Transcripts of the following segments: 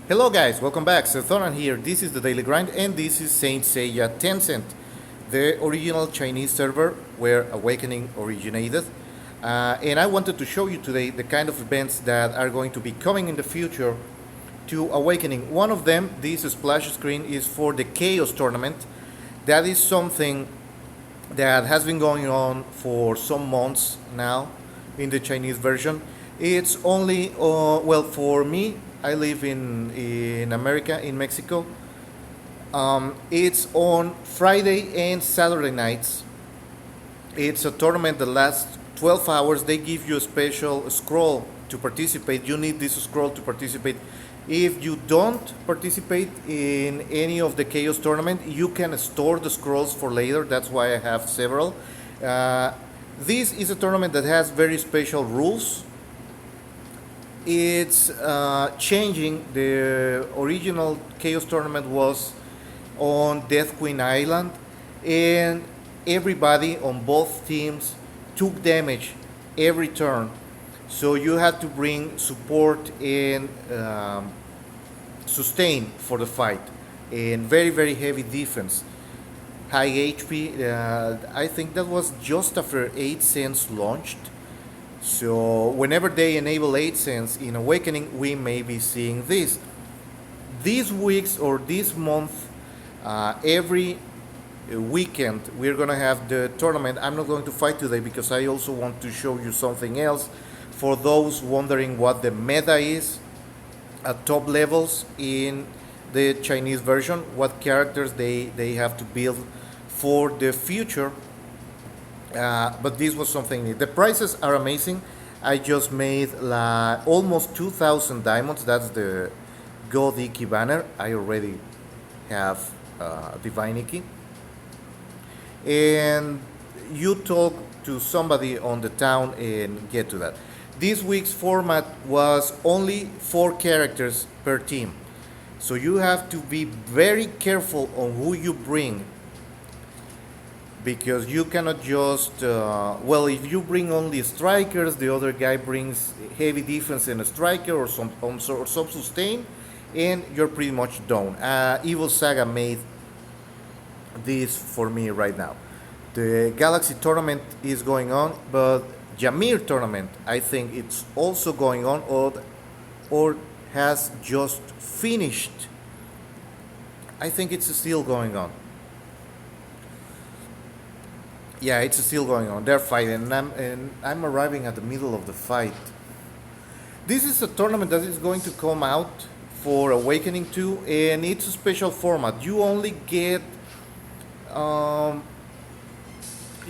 Hello guys, welcome back. Sethoran here. This is the Daily Grind and this is Saint Seiya Tencent, the original Chinese server where Awakening originated. And I wanted to show you today the kind of events that are going to be coming in the future to Awakening. One of them, this splash screen, is for the Chaos Tournament. That is something that has been going on for some months now in the Chinese version. It's only, well, for me, I live in America, in Mexico. It's on Friday and Saturday nights. It's a tournament that lasts 12 hours. They give you a special scroll to participate. You need this scroll to participate. If you don't participate in any of the Chaos tournament, you can store the scrolls for later. That's why I have several. This is a tournament that has very special rules. It's changing. The original Chaos tournament was on Death Queen Island, and everybody on both teams took damage every turn. So you had to bring support and sustain for the fight, and very very heavy defense, high HP. I think that was just after 8 cents launched. So whenever they enable 8 cents in Awakening, we may be seeing this. These weeks or this month, every weekend, we're gonna have the tournament. I'm not going to fight today because I also want to show you something else. For those wondering what the meta is at top levels in the Chinese version, what characters they have to build for the future. But this was something new. The prices are amazing. I just made almost 2,000 diamonds. That's the Gold Iki banner. I already have Divine Iki. And you talk to somebody on the town and get to that. This week's format was only 4 characters per team. So you have to be very careful on who you bring, because you cannot just well, if you bring only strikers, the other guy brings heavy defense and a striker or some sustain, and you're pretty much done. Evil Saga made this for me right now. The Galaxy tournament is going on, but Jamir tournament, I think it's also going on, or has just finished. I think it's still going on. Yeah, it's still going on. They're fighting, and I'm arriving at the middle of the fight. This is a tournament that is going to come out for Awakening 2, and it's a special format. You only get,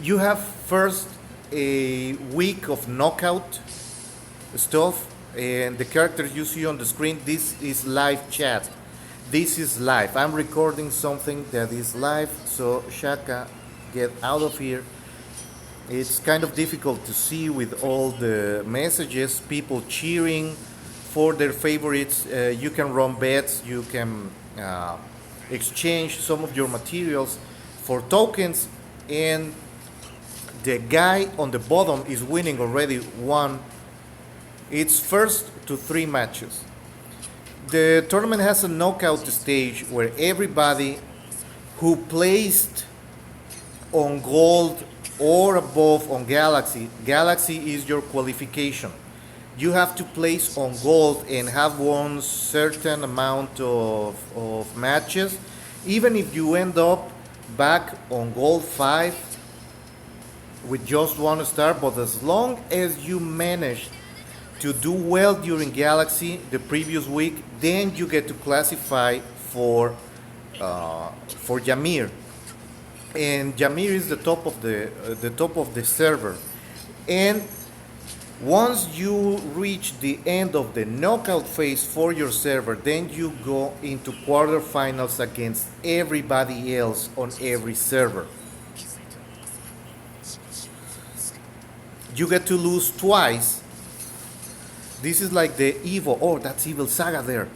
you have first a week of knockout stuff, and the characters you see on the screen. This is live chat. This is live. I'm recording something that is live, so Shaka, get out of here. It's kind of difficult to see with all the messages, people cheering for their favorites. You can run bets, you can exchange some of your materials for tokens, and the guy on the bottom is winning already one. It's first to 3 matches. The tournament has a knockout stage where everybody who placed on gold or above on Galaxy. Galaxy is your qualification. You have to place on gold and have won certain amount of matches. Even if you end up back on gold 5 with just 1 star, but as long as you manage to do well during Galaxy the previous week, then you get to classify for Jamir. And Jamir is the top of the server. And once you reach the end of the knockout phase for your server, then you go into quarterfinals against everybody else on every server. You get to lose twice. This is like the Evo. Oh, that's Evil Saga there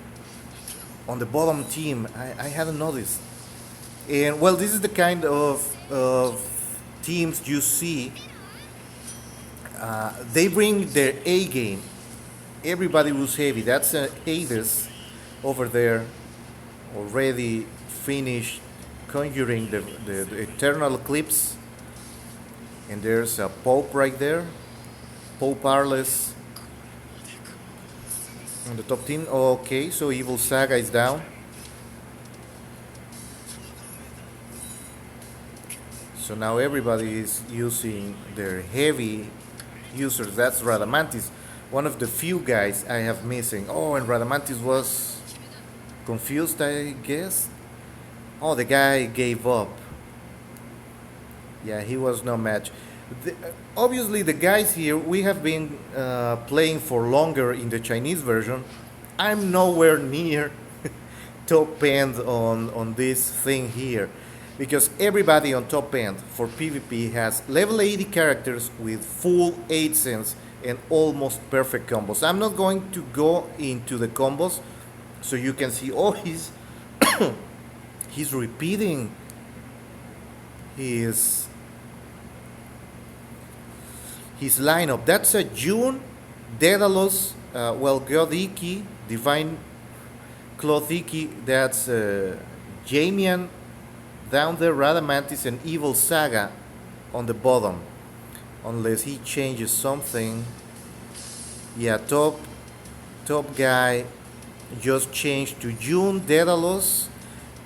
on the bottom team. I hadn't noticed. And well, this is the kind of teams you see. They bring their A game. Everybody was heavy. That's Hades. over there already finished conjuring the eternal eclipse. And there's a Pope right there. Pope Arles on the top team. Okay, so Evil Saga is down. So now everybody is using their heavy users. That's Radamantis, one of the few guys I have missing. Oh, and Radamantis was confused, I guess. Oh, the guy gave up. Yeah, he was no match. The, obviously, the guys here, we have been playing for longer in the Chinese version. I'm nowhere near top end on this thing here. Because everybody on top end for PvP has level 80 characters with full 8 sense and almost perfect combos. I'm not going to go into the combos so you can see, oh, he's repeating his lineup. That's a June, Daedalus, God Iki, Divine Cloth Iki, that's Jamian down there, Radamantis and Evil Saga on the bottom. Unless he changes something. Yeah, top guy just changed to June, Daedalus,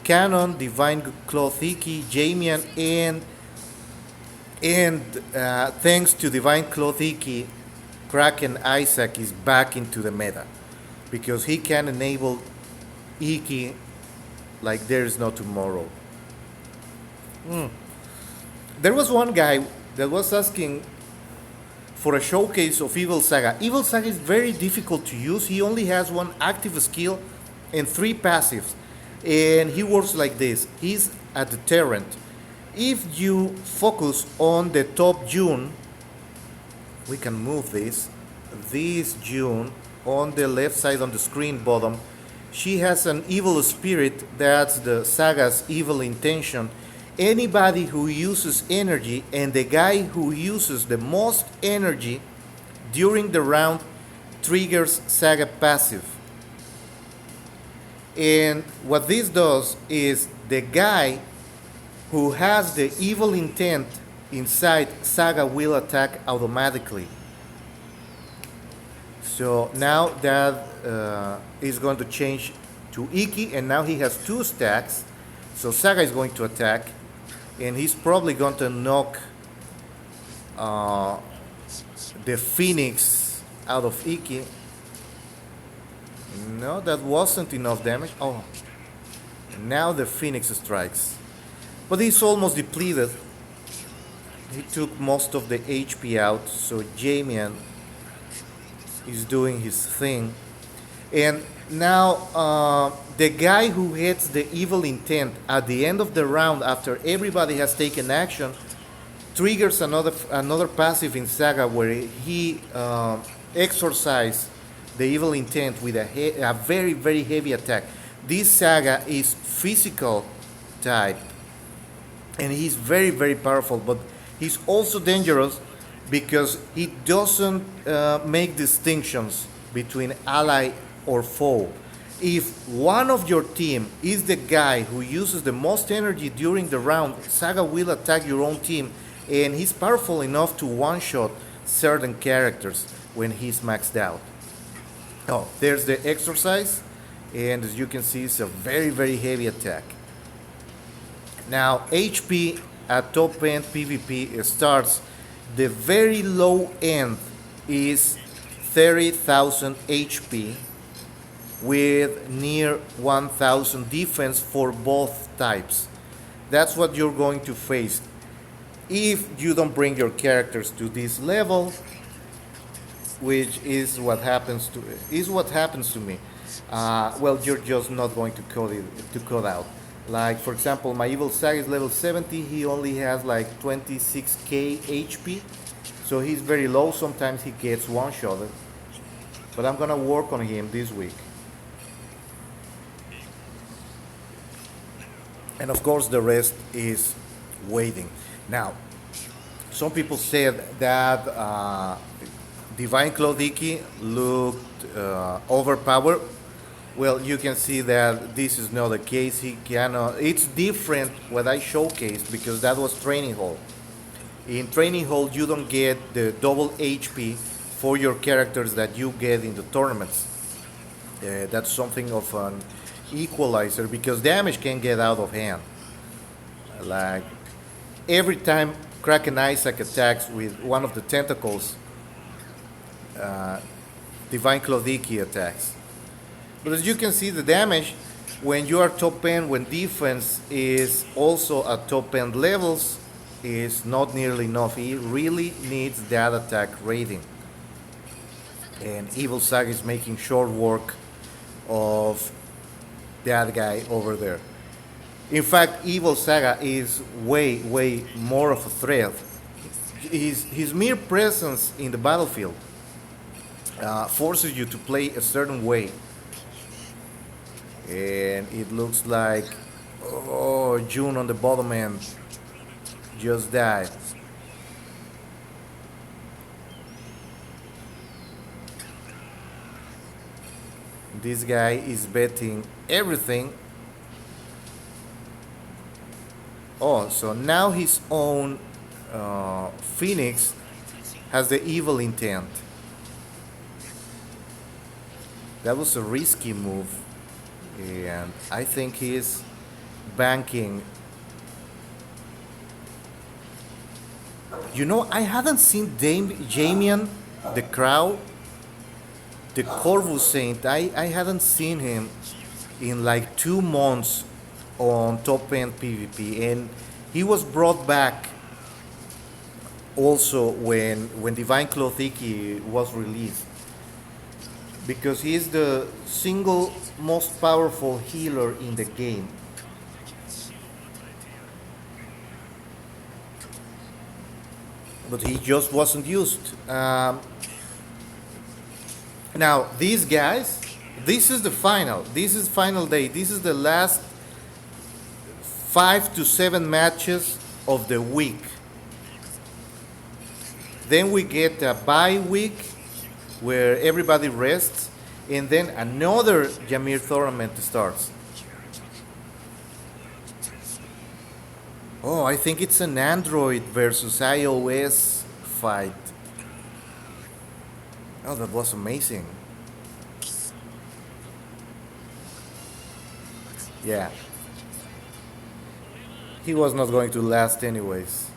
Canon, Divine Clothiki, Jamian, and thanks to Divine Clothiki, Kraken Isaac is back into the meta because he can enable Iki like there is no tomorrow. There was one guy that was asking for a showcase of Evil Saga. Evil Saga is very difficult to use. He only has one active skill and 3 passives. And he works like this. He's a deterrent. If you focus on the top June, we can move this June on the left side on the screen bottom. She has an evil spirit. That's the Saga's evil intention. Anybody who uses energy and the guy who uses the most energy during the round triggers Saga passive. And what this does is the guy who has the evil intent inside Saga will attack automatically. So now that is going to change to Iki, and now he has 2 stacks. So Saga is going to attack. And he's probably going to knock the Phoenix out of Iki. No, that wasn't enough damage. Oh, now the Phoenix strikes. But he's almost depleted. He took most of the HP out, so Jamian is doing his thing. And now the guy who hits the evil intent at the end of the round after everybody has taken action triggers another passive in Saga where he exorcises the evil intent with a very, very heavy attack. This Saga is physical type and he's very, very powerful, but he's also dangerous because he doesn't make distinctions between ally or foe. If one of your team is the guy who uses the most energy during the round, Saga will attack your own team, and he's powerful enough to one-shot certain characters when he's maxed out. Oh, there's the exercise, and as you can see, it's a very, very heavy attack. Now, HP at top end PvP starts, the very low end is 30,000 HP with near 1,000 defense for both types. That's what you're going to face if you don't bring your characters to this level, which is what happens to me. Well, you're just not going to code out. Like for example, my Evil Saga is level 70. He only has like 26k HP, so he's very low. Sometimes he gets one-shotted, but I'm gonna work on him this week. And of course, the rest is waiting. Now, some people said that Divine Clodiki looked overpowered. Well, you can see that this is not the case. He cannot. It's different what I showcased because that was training hall. In training hall, you don't get the double HP for your characters that you get in the tournaments. That's something of an equalizer because damage can get out of hand. Like every time Kraken Isaac attacks with one of the tentacles, Divine Clodiki attacks. But as you can see, the damage when you are top end, when defense is also at top end levels, is not nearly enough. He really needs that attack rating. And Evil Saga is making short work of that guy over there. In fact, Evil Saga is way, way more of a threat. His mere presence in the battlefield forces you to play a certain way. And it looks like, oh, June on the bottom end just died. This guy is betting everything. Oh, so now his own Phoenix has the evil intent. That was a risky move, and I think he's banking. You know, I haven't seen Jamian, the Crow, the Corvus Saint. I hadn't seen him in like 2 months on top end PvP, and he was brought back also when Divine Clothiki was released because he is the single most powerful healer in the game. But he just wasn't used. Now these guys, this is the final. This is final day. This is the last 5 to 7 matches of the week. Then we get a bye week where everybody rests, and then another Jamir tournament starts. Oh, I think it's an Android versus iOS fight. Oh, that was amazing. Yeah. He was not going to last anyways.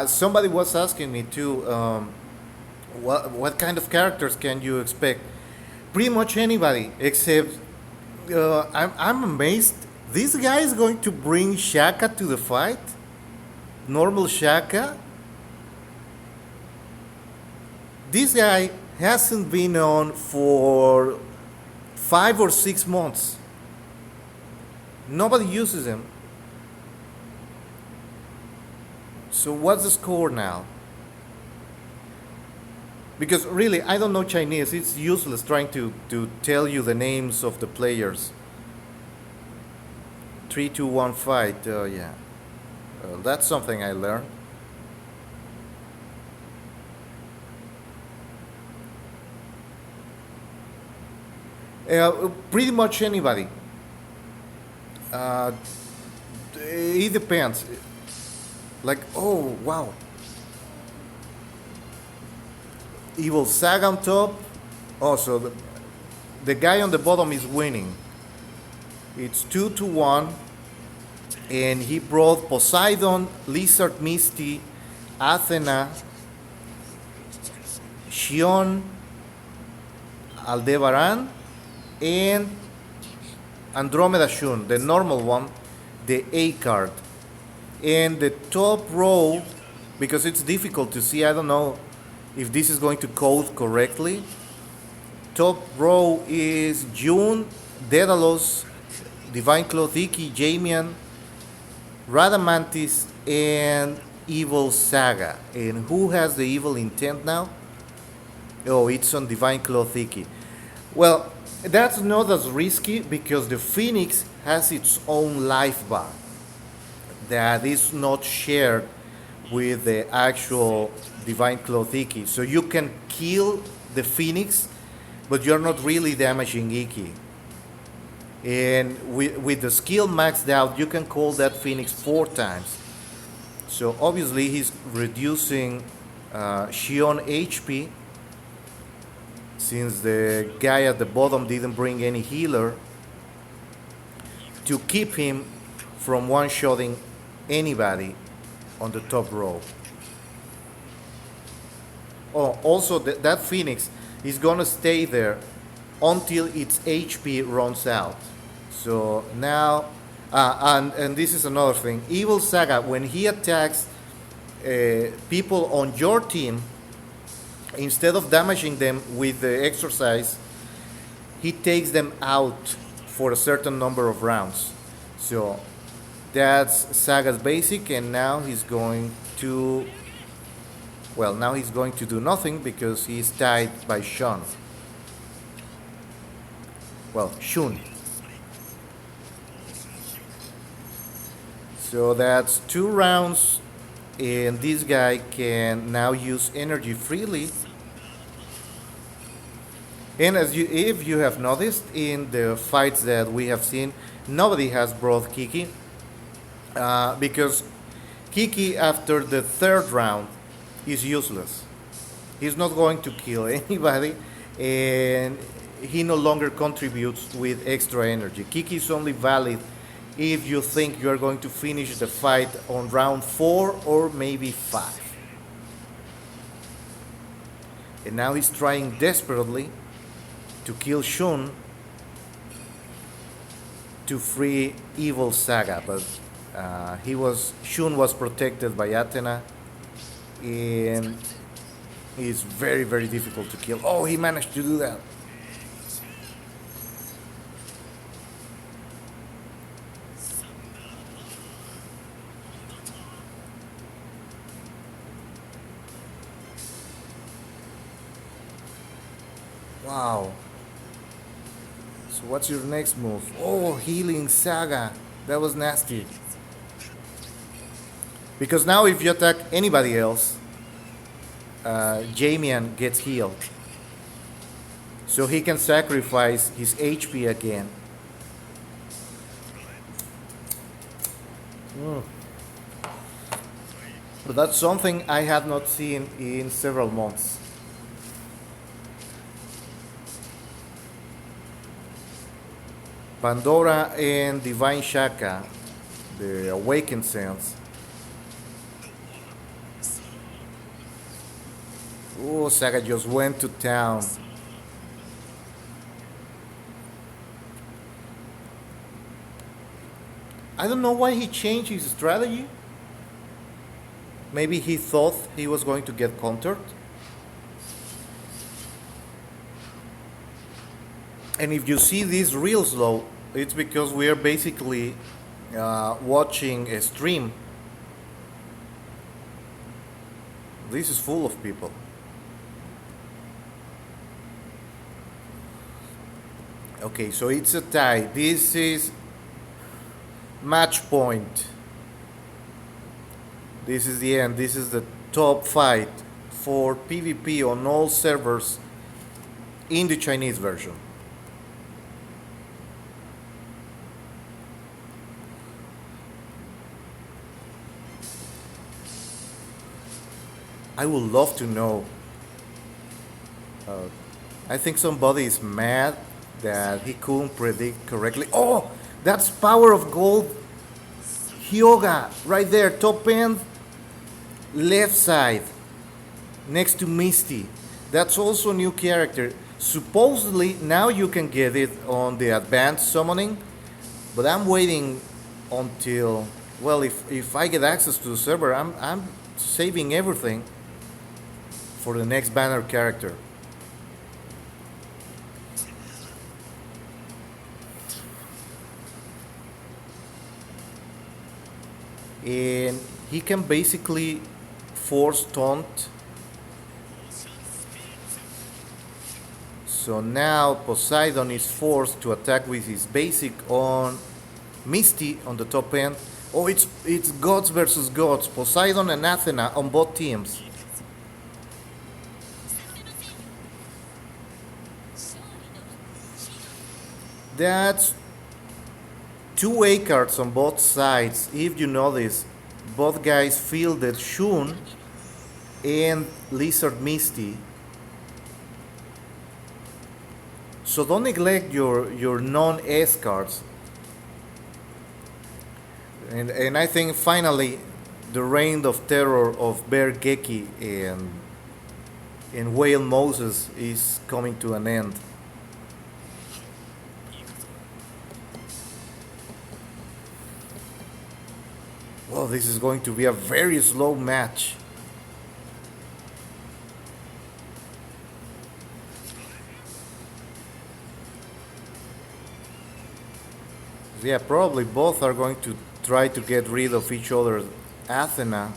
Somebody was asking me too, what kind of characters can you expect? Pretty much anybody, except I'm amazed. This guy is going to bring Shaka to the fight? Normal Shaka? This guy hasn't been on for 5 or 6 months. Nobody uses him. So what's the score now? Because really, I don't know Chinese. It's useless trying to tell you the names of the players. 3-2-1 fight. Yeah. That's something I learned. Pretty much anybody. Uh, it depends. Like, oh, wow. Evil Sag on top. Oh, so the guy on the bottom is winning. It's 2-1. And he brought Poseidon, Lizard Misty, Athena, Shion, Aldebaran, and Andromeda Shun, the normal one, the A card. And the top row, because it's difficult to see, I don't know if this is going to code correctly. Top row is June, Daedalus, Divine Clothiki, Jamian, Radamantis, and Evil Saga. And who has the evil intent now? Oh, it's on Divine Clothiki. Well, That's not as risky because the Phoenix has its own life bar that is not shared with the actual Divine Cloth Iki. So you can kill the Phoenix, but you're not really damaging Iki. And with the skill maxed out, you can call that Phoenix 4 times. So obviously he's reducing Shion HP since the guy at the bottom didn't bring any healer to keep him from one-shotting anybody on the top row. Oh, also that Phoenix is gonna stay there until its HP runs out. So now, and this is another thing. Evil Saga, when he attacks people on your team, instead of damaging them with the exercise, he takes them out for a certain number of rounds. So that's Saga's basic, and now he's going to. Well, now he's going to do nothing because he's tied by Shun. Well, Shun. So that's 2 rounds, and this guy can now use energy freely. And if you have noticed in the fights that we have seen, nobody has brought Kiki because Kiki after the 3rd round is useless. He's not going to kill anybody, and he no longer contributes with extra energy. Kiki is only valid if you think you are going to finish the fight on round 4 or maybe 5. And now he's trying desperately to kill Shun to free Evil Saga, but Shun was protected by Athena, and it's very very difficult to kill. Oh, he managed to do that. Wow. So what's your next move? Oh, Healing Saga. That was nasty. Because now if you attack anybody else, Jamir gets healed. So he can sacrifice his HP again. But that's something I have not seen in several months. Pandora and Divine Shaka, the Awakened Sense. Oh, Saga just went to town. I don't know why he changed his strategy. Maybe he thought he was going to get countered. And if you see this real slow, it's because we are basically watching a stream. This is full of people. Okay, so it's a tie. This is match point. This is the end. This is the top fight for PvP on all servers in the Chinese version. I would love to know. I think somebody is mad that he couldn't predict correctly. Oh, that's Power of Gold. Hyoga, right there, top end, left side, next to Misty. That's also a new character. Supposedly now you can get it on the advanced summoning, but I'm waiting until, well, if I get access to the server, I'm saving everything for the next banner character. And he can basically force taunt So now Poseidon is forced to attack with his basic on Misty on the top end. Oh, it's gods versus gods. Poseidon and Athena on both teams. That's two A cards on both sides. If you notice, both guys fielded Shun and Lizard Misty. So don't neglect your non-S cards. And I think finally the reign of terror of Bear Geki and Whale Moses is coming to an end. Well, this is going to be a very slow match. Yeah, probably both are going to try to get rid of each other. Athena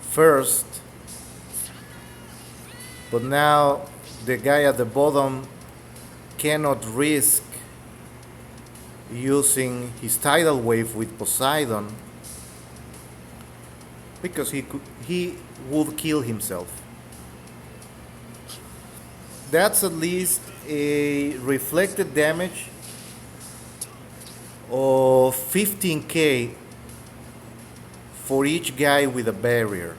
first, but now the guy at the bottom cannot risk using his tidal wave with Poseidon because he would kill himself. That's at least a reflected damage of 15k for each guy with a barrier.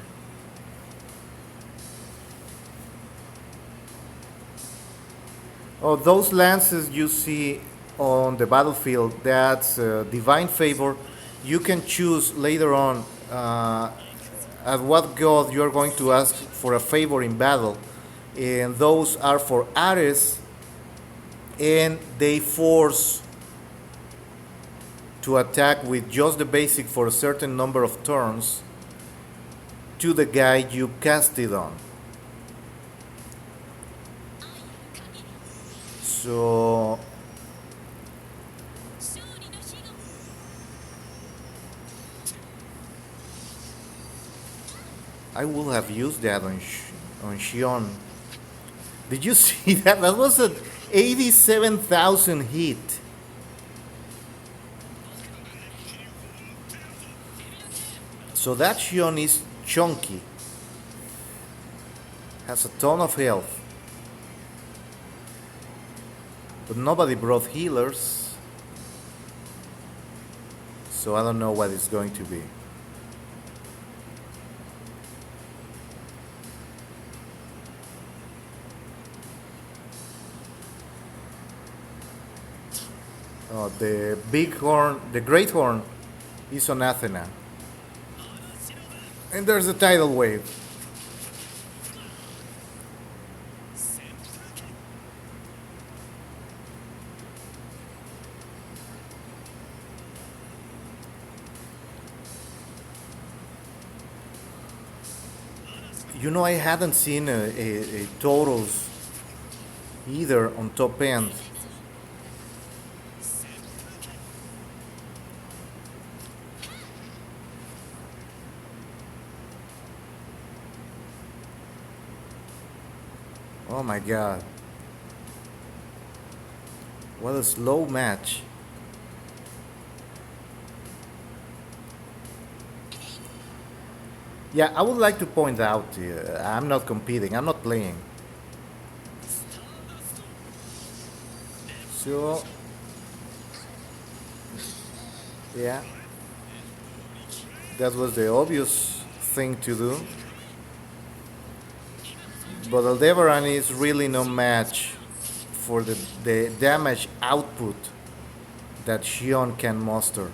Oh, those lances you see on the battlefield, that's divine favor. You can choose later on at what god you're going to ask for a favor in battle. And those are for Ares, and they force to attack with just the basic for a certain number of turns to the guy you cast it on. So I will have used that on Shion. Did you see that? That was an 87,000 hit. So that Shion is chunky. Has a ton of health. But nobody brought healers. So I don't know what it's going to be. Oh, the big horn, the great horn is on Athena. And there's a tidal wave. You know, I hadn't seen a totals either on top end. Oh my god. What a slow match. Yeah, I would like to point out I'm not competing, I'm not playing. So, yeah, that was the obvious thing to do. But Aldebaran is really no match for the damage output that Shion can muster.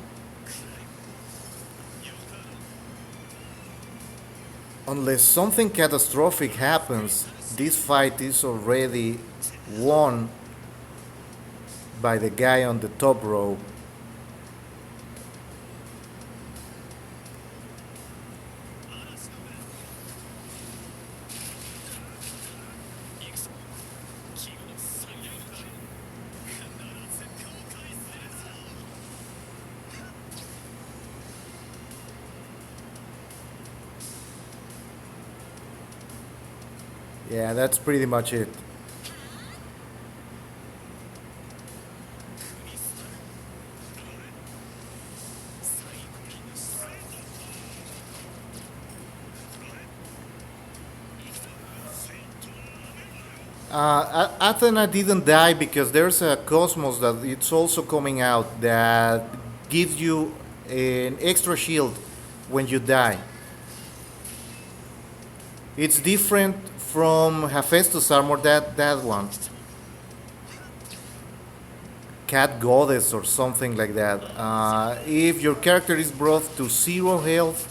Unless something catastrophic happens, this fight is already won by the guy on the top row. Yeah, that's pretty much it. Athena didn't die because there's a Cosmos that it's also coming out that gives you an extra shield when you die. It's different from Hephaestus armor, that one. Cat Goddess or something like that. If your character is brought to 0 health,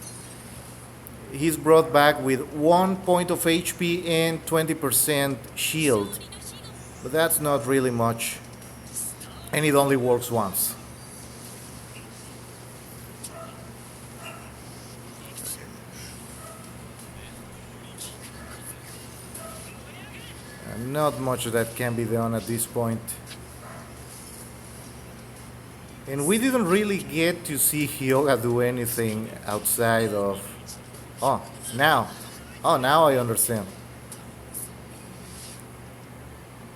he's brought back with 1 point of HP and 20% shield. But that's not really much. And it only works once. And not much that can be done at this point. And we didn't really get to see Hyoga do anything outside of... Oh, now. Oh, now I understand.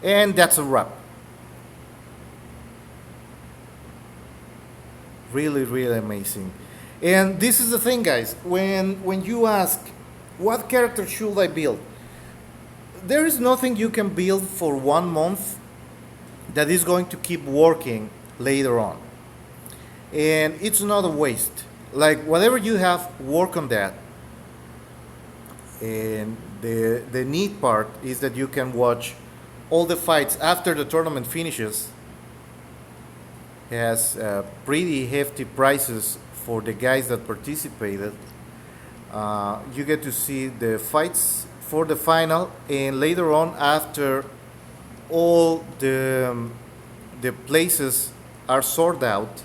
And that's a wrap. Really, really amazing. And this is the thing, guys. When you ask, what character should I build? There is nothing you can build for 1 month that is going to keep working later on. And it's not a waste. Like, whatever you have, work on that. And the neat part is that you can watch all the fights after the tournament finishes. It has pretty hefty prizes for the guys that participated. You get to see the fights for the final, and later on, after all the places are sorted out,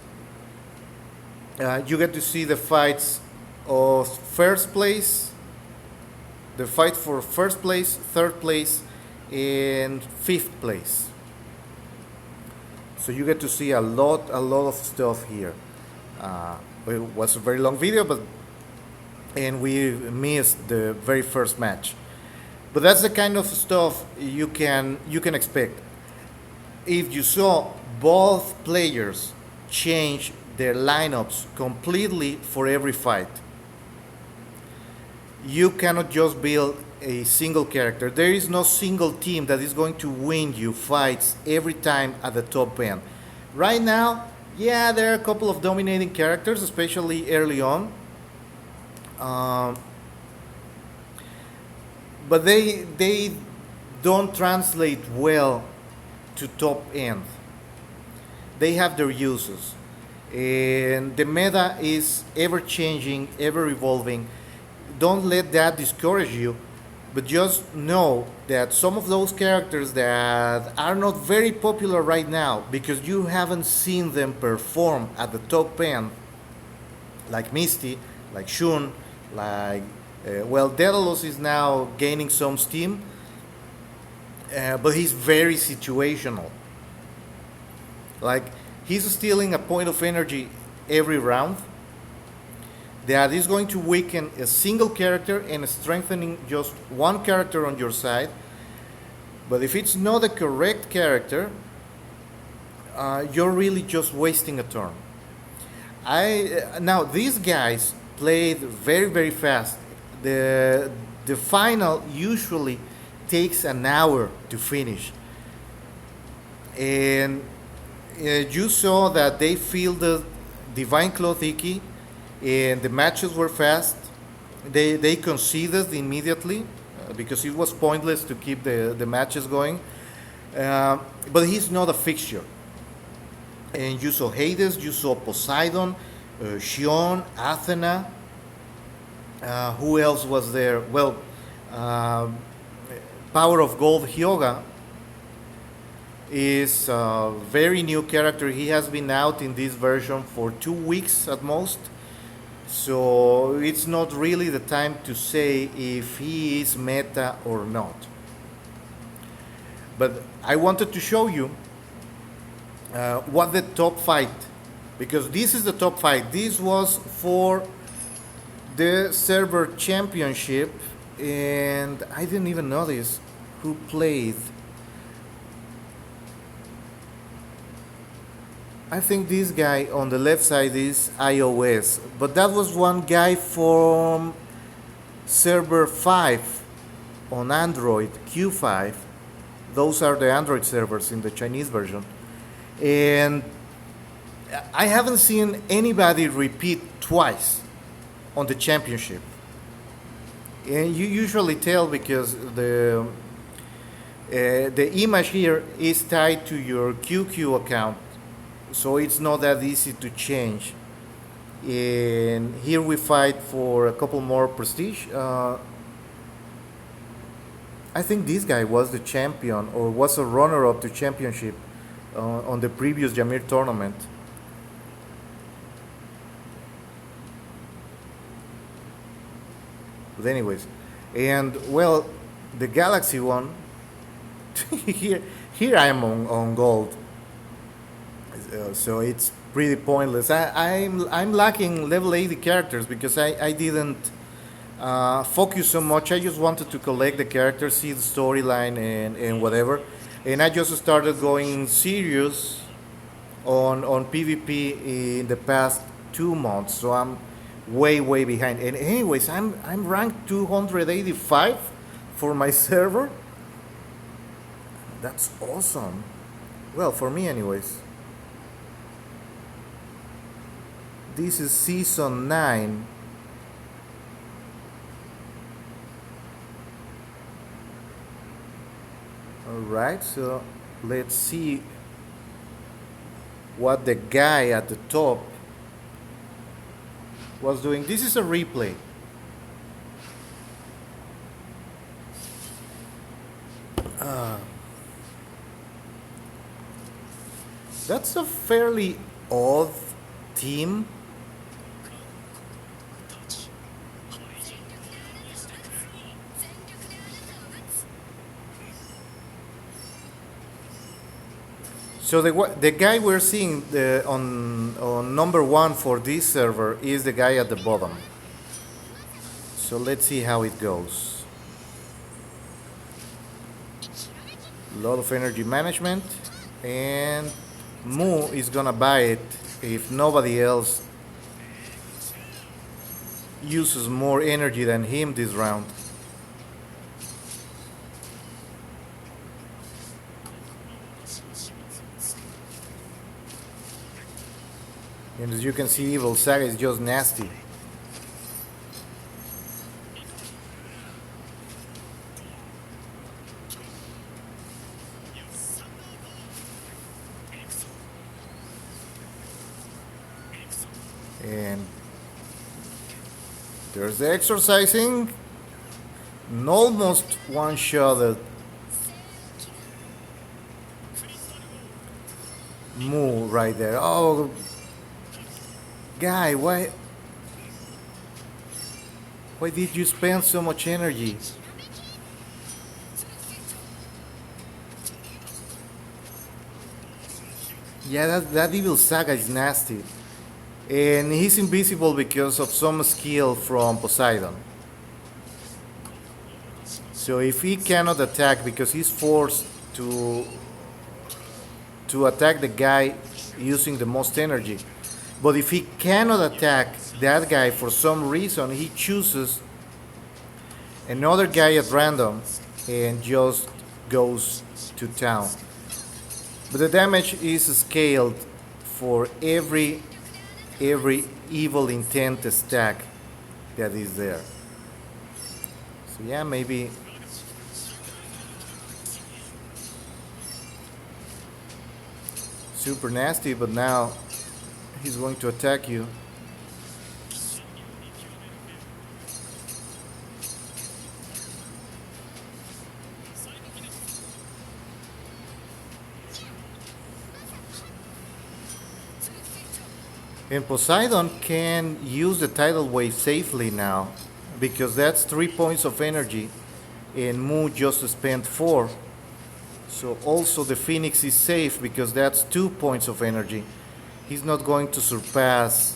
you get to see the fights of first place, the fight for first place, third place, and fifth place. So you get to see a lot of stuff here. It was a very long video, and we missed the very first match. But that's the kind of stuff you can expect. If you saw both players change their lineups completely for every fight, you cannot just build a single character. There is no single team that is going to win you fights every time at the top end. Right now, yeah, there are a couple of dominating characters, especially early on. But they don't translate well to top end. They have their uses. And the meta is ever changing, ever evolving. Don't let that discourage you, but just know that some of those characters that are not very popular right now because you haven't seen them perform at the top end, like Misty, like Shun, like Daedalus is now gaining some steam, but he's very situational. Like, he's stealing a point of energy every round that is going to weaken a single character and strengthening just one character on your side. But if it's not the correct character, you're really just wasting a turn. Now these guys played very fast. The final usually takes an hour to finish, and you saw that they fielded Divine Cloth Iki, and the matches were fast. They conceded immediately because it was pointless to keep the matches going. But he's not a fixture. And you saw Hades, you saw Poseidon, Shion, Athena. Who else was there? Well, Power of Gold Hyoga is a very new character. He has been out in this version for 2 weeks at most. So it's not really the time to say if he is meta or not. But I wanted to show you what the top fight, because this is the top fight. This was for the server championship, and I didn't even notice who played. I think this guy on the left side is iOS, but that was one guy from server 5 on Android, Q5. Those are the Android servers in the Chinese version. And I haven't seen anybody repeat twice on the championship. And you usually tell because the image here is tied to your QQ account, so it's not that easy to change. And here we fight for a couple more prestige. I think this guy was the champion or was a runner-up to championship on the previous Jamir tournament. But anyways, and well, the Galaxy one. here, here I am on gold, so it's pretty pointless. I'm lacking level 80 characters because I didn't focus so much. I just wanted to collect the characters, see the storyline, and whatever. And I just started going serious on PvP in the past 2 months. So I'm way behind. And anyways, I'm ranked 285 for my server. That's awesome. Well, for me, anyways. This is season 9. Alright, so let's see what the guy at the top was doing. This is a replay. That's a fairly odd team. So the guy we're seeing on number 1 for this server is the guy at the bottom. So let's see how it goes. A lot of energy management, and Mu is gonna buy it if nobody else uses more energy than him this round. And as you can see, Evil Saga is just nasty. And there's the exercising. And almost one-shotted Mu right there. Oh, guy, why did you spend so much energy? Yeah, that Evil Saga is nasty. And he's invisible because of some skill from Poseidon. So if he cannot attack because he's forced to attack the guy using the most energy. But if he cannot attack that guy for some reason, he chooses another guy at random and just goes to town. But the damage is scaled for every evil intent stack that is there. So yeah, maybe super nasty, but now he's going to attack you. And Poseidon can use the tidal wave safely now because that's 3 points of energy and Mu just spent 4. So also the Phoenix is safe because that's 2 points of energy. He's not going to surpass.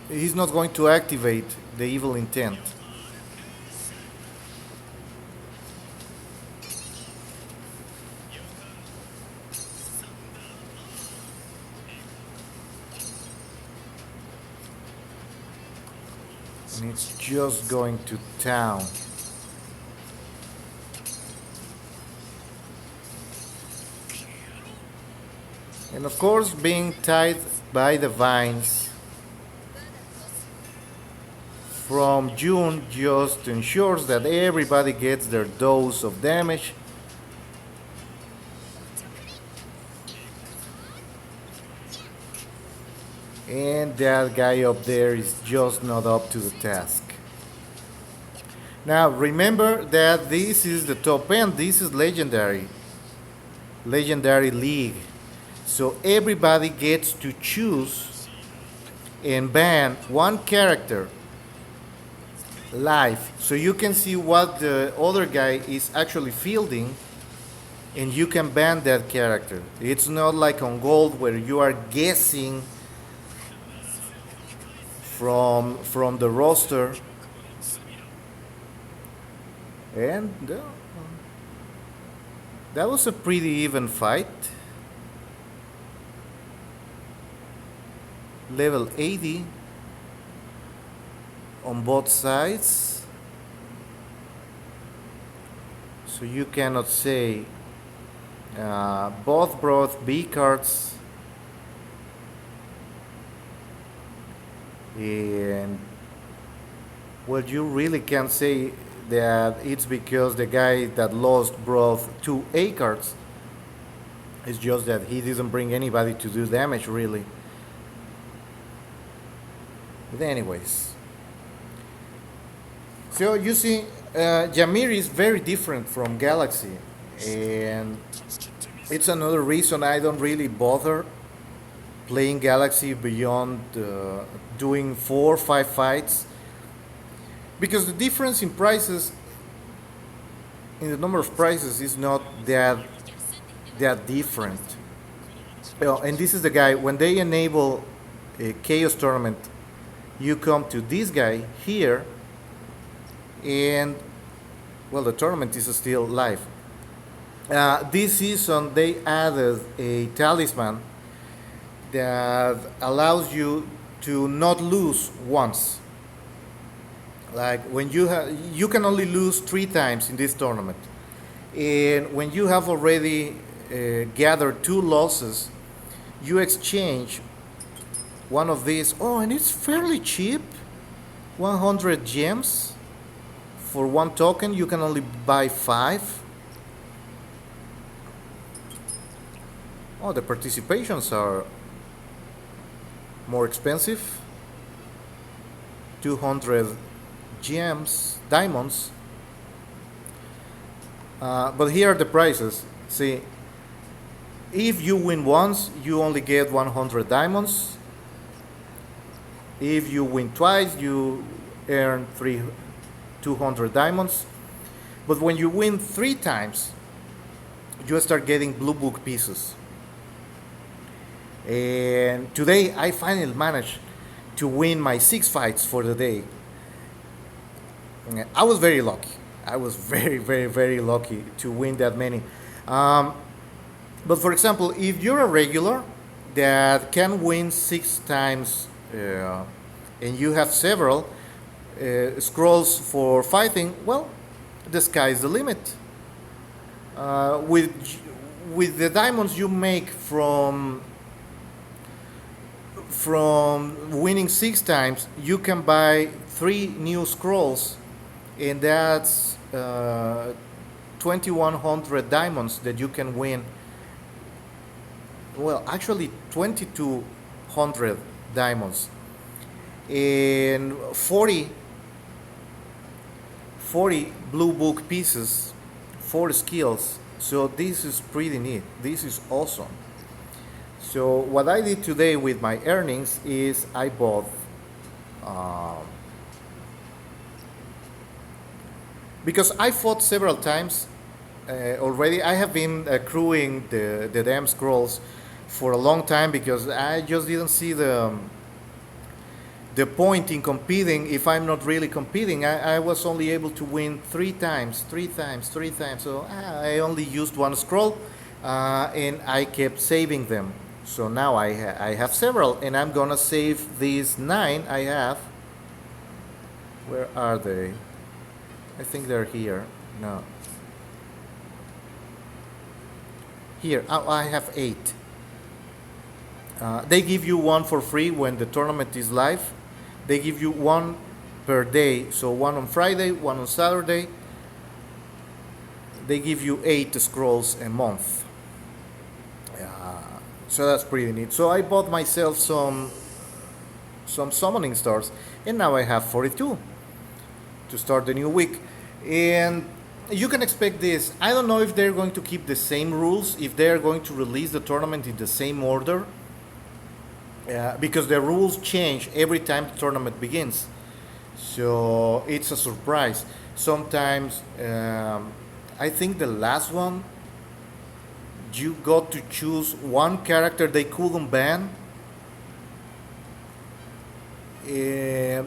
He's not going to activate the evil intent. And it's just going to town. And of course, being tied by the vines from June just ensures that everybody gets their dose of damage. And that guy up there is just not up to the task. Now remember that this is the top end, this is legendary league. So everybody gets to choose and ban one character live. So you can see what the other guy is actually fielding and you can ban that character. It's not like on gold where you are guessing from the roster. And that was a pretty even fight. Level 80 on both sides. So you cannot say both brought B cards. And well, you really can't say that it's because the guy that lost brought two A cards. It's just that he didn't bring anybody to do damage, really. But anyways, so you see, Jamir is very different from Galaxy, and it's another reason I don't really bother playing Galaxy beyond doing 4 or 5 fights, because the difference in prices, in the number of prices, is not that different. And this is the guy, when they enable a Chaos Tournament, you come to this guy here, and well, the tournament is still live. This season they added a talisman that allows you to not lose once. Like when you can only lose 3 times in this tournament, and when you have already gathered 2 losses, you exchange one of these. Oh, and it's fairly cheap, 100 gems for 1 token. You can only buy 5. Oh, the participations are more expensive, 200 gems, diamonds. But here are the prices. See, if you win once, you only get 100 diamonds. If you win twice, you earn 200 diamonds. But when you win 3 times, you start getting blue book pieces. And today I finally managed to win my 6 fights for the day. I was very lucky. I was very, very, very lucky to win that many. But for example, if you're a regular that can win 6 times and you have several scrolls for fighting, well, the sky's the limit. With the diamonds you make from winning 6 times, you can buy 3 new scrolls, and that's 2100 diamonds that you can win. Well, actually 2200 diamonds and 40 blue book pieces, 4 skills. So this is pretty neat. This is awesome. So what I did today with my earnings is I bought because I fought several times already. I have been accruing the damn scrolls for a long time because I just didn't see the point in competing if I'm not really competing. I was only able to win 3 times. So I only used 1 scroll and I kept saving them. So now I have several, and I'm gonna save these 9 I have. Where are they? I think they're here. No. Here, oh, I have 8. They give you one for free when the tournament is live. They give you one per day, so one on Friday, one on Saturday. They give you 8 scrolls a month. So that's pretty neat. So I bought myself some summoning stars, and now I have 42 to start the new week. And you can expect this. I don't know if they're going to keep the same rules, if they're going to release the tournament in the same order, because the rules change every time the tournament begins. So it's a surprise. Sometimes, I think the last one, you got to choose one character they couldn't ban, uh,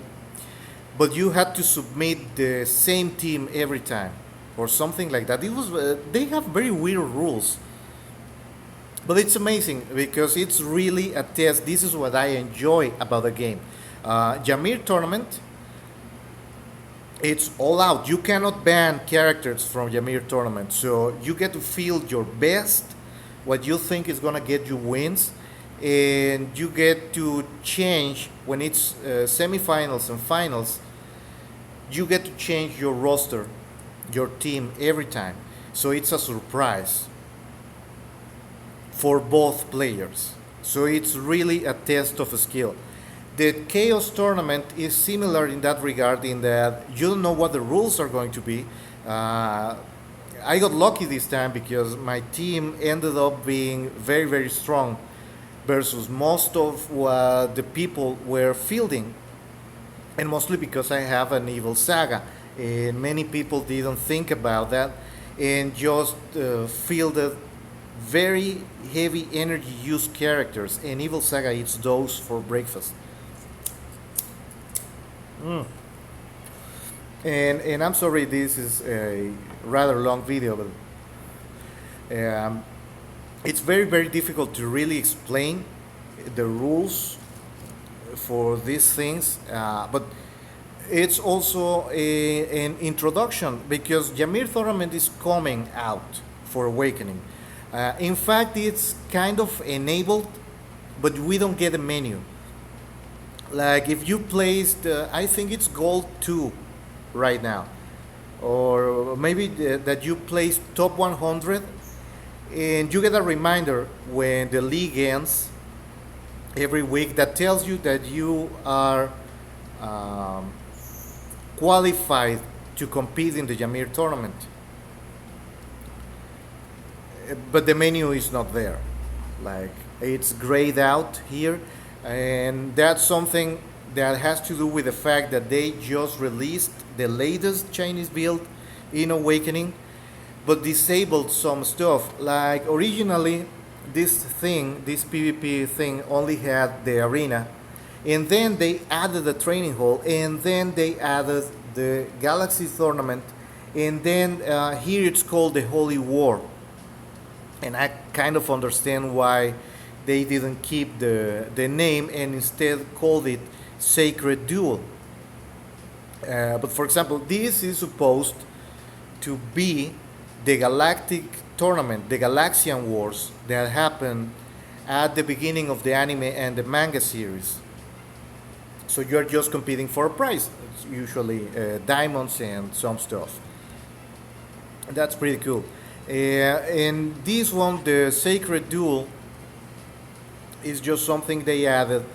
but you had to submit the same team every time, or something like that. It was they have very weird rules, but it's amazing because it's really a test. This is what I enjoy about the game. Jamir tournament, it's all out. You cannot ban characters from Jamir tournament, so you get to field your best, what you think is gonna get you wins, and you get to change when it's semifinals and finals. You get to change your roster, your team every time. So it's a surprise for both players. So it's really a test of skill. The Chaos tournament is similar in that regard, in that you don't know what the rules are going to be. I got lucky this time because my team ended up being very, very strong versus most of what the people were fielding, and mostly because I have an evil saga. And many people didn't think about that and just fielded very heavy energy use characters, and evil saga eats those for breakfast. And I'm sorry, this is a rather long video, but it's very, very difficult to really explain the rules for these things, but it's also an introduction because Jamir tournament is coming out for Awakening. In fact, it's kind of enabled, but we don't get a menu. Like if you placed, I think it's gold 2 right now, or maybe that you placed top 100, and you get a reminder when the league ends every week that tells you that you are um, qualified to compete in the Jamir tournament. But the menu is not there. Like it's grayed out here, and that's something that has to do with the fact that they just released the latest Chinese build in Awakening, but disabled some stuff. Like originally, this PvP thing only had the arena, and then they added the training hall, and then they added the Galaxy tournament, and then here it's called the Holy War. And I kind of understand why they didn't keep the name and instead called it Sacred Duel. But for example, this is supposed to be the galactic tournament, the Galaxian Wars that happened at the beginning of the anime and the manga series. So you're just competing for a prize. It's usually diamonds and some stuff. That's pretty cool. And this one, the Sacred Duel, is just something they added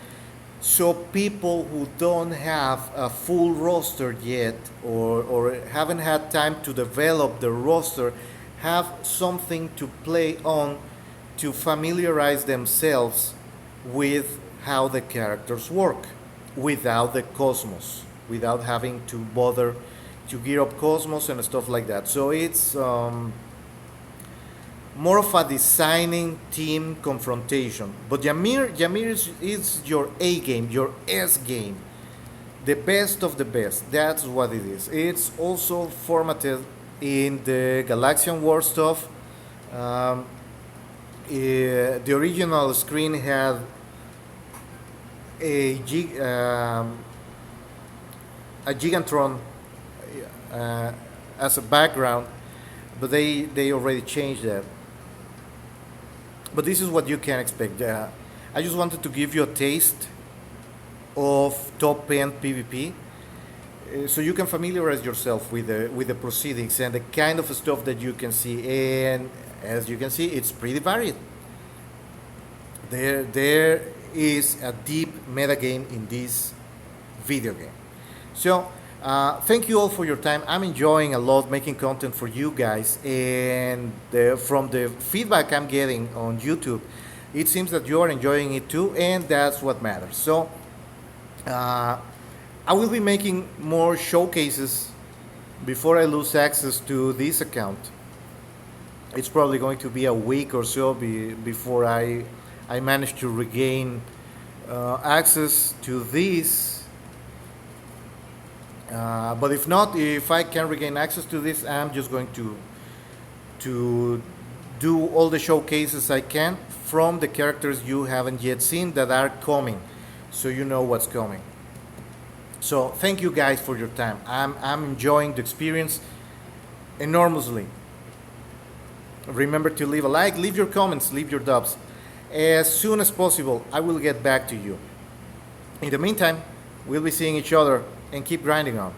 so people who don't have a full roster yet, or haven't had time to develop the roster, have something to play on to familiarize themselves with how the characters work without the Cosmos, without having to bother to gear up Cosmos and stuff like that. So it's more of a designing team confrontation. But Jamir is your A game, your S game, the best of the best. That's what it is. It's also formatted in the Galaxian War stuff. The original screen had a Gigantron as a background, but they already changed that. But this is what you can expect. I just wanted to give you a taste of top end PvP, so you can familiarize yourself with the proceedings and the kind of stuff that you can see. And as you can see, it's pretty varied. There is a deep meta game in this video game. So thank you all for your time. I'm enjoying a lot making content for you guys, and from the feedback I'm getting on YouTube, it seems that you are enjoying it too, and that's what matters. So I will be making more showcases before I lose access to this account. It's probably going to be a week or so before I manage to regain access to this. But if not, if I can regain access to this, I'm just going to do all the showcases I can from the characters you haven't yet seen that are coming, so you know what's coming. So thank you guys for your time. I'm enjoying the experience enormously. Remember to leave a like, leave your comments, leave your dubs. As soon as possible, I will get back to you. In the meantime, we'll be seeing each other and keep grinding on.